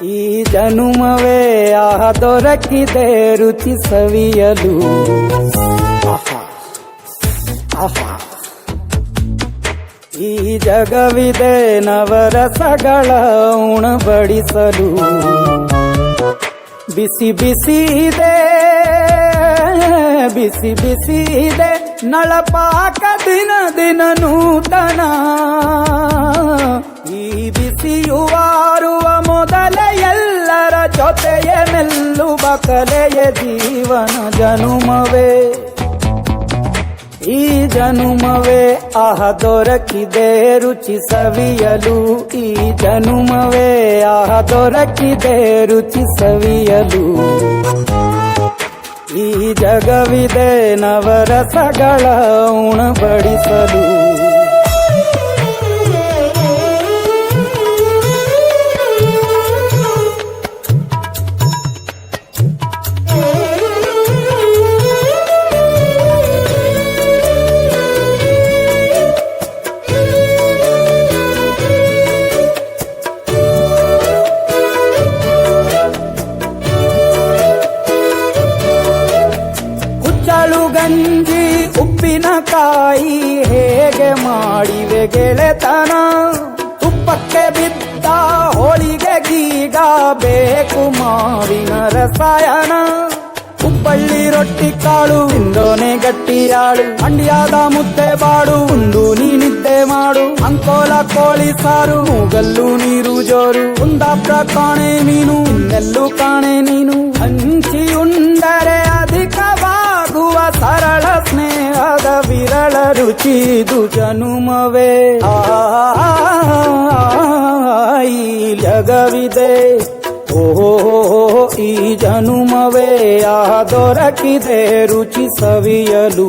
ಈ ಜನುಮವೇ ದೊರಕಿದೆ ರುಚಿ ಸವಿಯಲು. ಆಹಾ ಆಹಾ ಈ ಜಗವಿದೆ ನವರಸಗಳ ಉಣಬಡಿಸಲು. ಬಿಸಿ ಬಿಸಿ ಇದೆ ಬಿಸಿ ಬಿಸಿ ಇದೆ ನಳಪಾಕ ದಿನ ದಿನ ನೂತನ. ಈ ಬಿಸಿಯುವಾರುವ ಮೊದಲೇ ಎಲ್ಲರ ಜೊತೆಯೇ ಮೆಲ್ಲುವ ಕಲೆಯ ಜೀವನ ಜನುಮವೇ. ಈ ಜನುಮವೇ ದೊರಕಿದೆ ರುಚಿ ಸವಿಯಲು. ಈ ಜನುಮವೇ ದೊರಕಿದೆ ರುಚಿ ಸವಿಯಲು. ಈ ಜಗವಿದೆ ನವರಸಗಳ ಉಣಬಡಿಸಲು. ಗಂಜಿ ಉಪ್ಪಿನಕಾಯಿ ಹೇಗೆ ಮಾಡಿವೆ ಗೆಳೆತನ. ತುಪ್ಪಕ್ಕೆ ಬಿದ್ದ ಹೋಳಿಗೆ ಗೀಗ ಬೇಕು ಮಾವಿನ ರಸಾಯನ. ಹುಬ್ಬಳ್ಳಿ ರೊಟ್ಟಿ ಕಾಳು ತಿಂದೋನೆ ಗಟ್ಟಿಯಾಳು. ಮಂಡ್ಯದ ಮುದ್ದೆ ಬಾಡು ಉಂಡು ನೀನಿದ್ದೆ ಮಾಡು. ಅಂಕೋಲ ಕೋಳಿ ಸಾರು ಮೂಗಲ್ಲು ನೀರು ಜೋರು. ಕುಂದಾಪುರ ಕಾಣೆ ಮೀನು ಇನ್ನೆಲ್ಲೂ ಕಾಣೆ ನೀನು. ಹಂಚಿಯುಂಡರೆ ಅಧಿಕವಾಗುವ ಸರಳ ಸ್ನೇಹದ ವಿರಳ ರುಚಿದು ಜನುಮವೇ. ಈ ಜಗವಿದೆ ಓಹೋ ಈ ಜನುಮವೇ ದೊರಕಿದೆ ರುಚಿ ಸವಿಯಲು.